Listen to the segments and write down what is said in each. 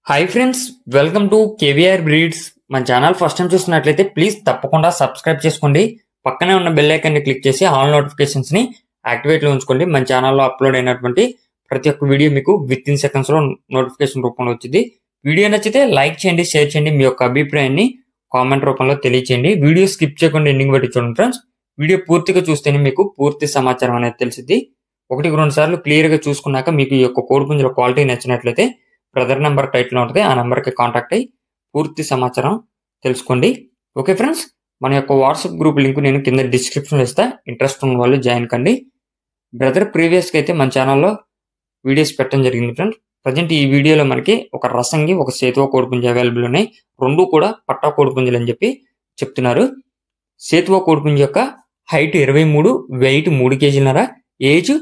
Hi friends, welcome to KVR breeds. మన channel first time చూస్తున్నట్లయితే please తప్పకుండా సబ్స్క్రైబ్ చేసుకోండి. పక్కనే ఉన్న బెల్ ఐకాన్ని క్లిక్ చేసి ఆల్ నోటిఫికేషన్స్ని యాక్టివేట్లో ఉంచుకోండి. మన ఛానల్లో అప్లోడ్ అయినటువంటి ప్రతి ఒక్క వీడియో మీకు విత్ ఇన్ సెకండ్స్లో నోటిఫికేషన్ రూపంలో వచ్చింది. వీడియో నచ్చితే లైక్ చేయండి, షేర్ చేయండి, మీ యొక్క అభిప్రాయాన్ని కామెంట్ రూపంలో తెలియచేయండి. వీడియో స్కిప్ చేయకుండా ఎండింగ్ బట్టి చూడండి ఫ్రెండ్స్. వీడియో పూర్తిగా చూస్తేనే మీకు పూర్తి సమాచారం అనేది తెలిసింది. 1-2 సార్లు క్లియర్గా చూసుకున్నాక మీకు ఈ యొక్క కోడిపుంజుల క్వాలిటీ నచ్చినట్లయితే బ్రదర్ నెంబర్ టైటిల్లో ఉంటుంది, ఆ నెంబర్కి కాంటాక్ట్ అయ్యి పూర్తి సమాచారం తెలుసుకోండి. ఓకే ఫ్రెండ్స్, మన యొక్క వాట్సాప్ గ్రూప్ లింక్ నేను కింద డిస్క్రిప్షన్లో ఇస్తా. ఇంట్రెస్ట్ ఉన్న వాళ్ళు జాయిన్ కండి. బ్రదర్ ప్రీవియస్గా అయితే మన ఛానల్లో వీడియోస్ పెట్టడం జరిగింది ఫ్రెండ్స్. ప్రజెంట్ ఈ వీడియోలో మనకి ఒక రసంగి, ఒక సేతువ కోడిపుంజు అవైలబుల్ ఉన్నాయి. రెండు కూడా పట్టా కోడిపుంజులు అని చెప్పి చెప్తున్నారు. సేతువ కోడిపుంజు యొక్క హైట్ 23, వెయిట్ 3 కేజీలన్నర, ఏజ్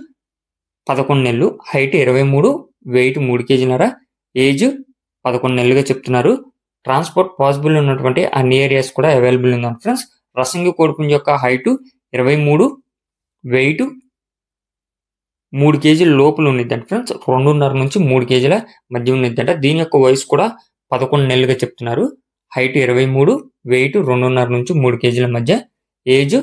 11 నెలలు. హైట్ 23, వెయిట్ 3 కేజీలన్నర, ఏజ్ 11 నెలలుగా చెప్తున్నారు. ట్రాన్స్పోర్ట్ పాసిబుల్ ఉన్నటువంటి అన్ని ఏరియాస్ కూడా అవైలబుల్ ఉందండి ఫ్రెండ్స్. రసంగి కోడిపుంజు యొక్క హైట్ 23, వెయిట్ 3 కేజీల లోపల ఉన్నదంట ఫ్రెండ్స్. 2.5 నుంచి 3 కేజీల మధ్య ఉన్నదంట. దీని యొక్క వయసు కూడా 11 నెలలుగా చెప్తున్నారు. హైట్ 23, వెయిట్ 2.5 నుంచి 3 కేజీల మధ్య, ఏజ్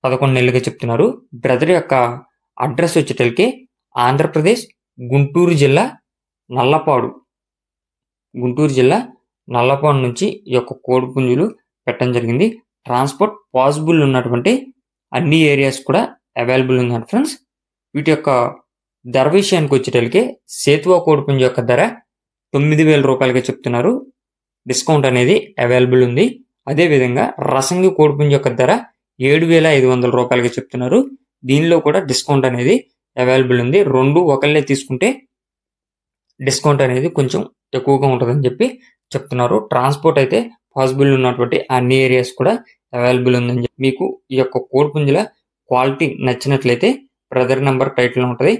11 నెలలుగా చెప్తున్నారు. బ్రదర్ యొక్క అడ్రస్ వచ్చేటరికి ఆంధ్రప్రదేశ్ గుంటూరు జిల్లా నల్లపాడు నుంచి ఈ యొక్క కోడిపుంజులు పెట్టడం జరిగింది. ట్రాన్స్పోర్ట్ పాసిబుల్ ఉన్నటువంటి అన్ని ఏరియాస్ కూడా అవైలబుల్ ఉందండి ఫ్రెండ్స్. వీటి యొక్క ధర విషయానికి వచ్చేటరికి సేతువ కోడిపుంజు యొక్క ధర 9,000 రూపాయలుగా చెప్తున్నారు. డిస్కౌంట్ అనేది అవైలబుల్ ఉంది. అదేవిధంగా రసంగి కోడిపుంజు యొక్క ధర 7,500 రూపాయలుగా చెప్తున్నారు. దీనిలో కూడా డిస్కౌంట్ అనేది అవైలబుల్ ఉంది. రెండు ఒకళ్ళే తీసుకుంటే డిస్కౌంట్ అనేది కొంచెం ఎక్కువగా ఉంటుందని చెప్పి చెప్తున్నారు. ట్రాన్స్పోర్ట్ అయితే పాసిబుల్ ఉన్నటువంటి అన్ని ఏరియాస్ కూడా అవైలబుల్ ఉందని చెప్పి, మీకు ఈ యొక్క కోడిపుంజుల క్వాలిటీ నచ్చినట్లయితే బ్రదర్ నెంబర్ టైటిల్ ఉంటుంది,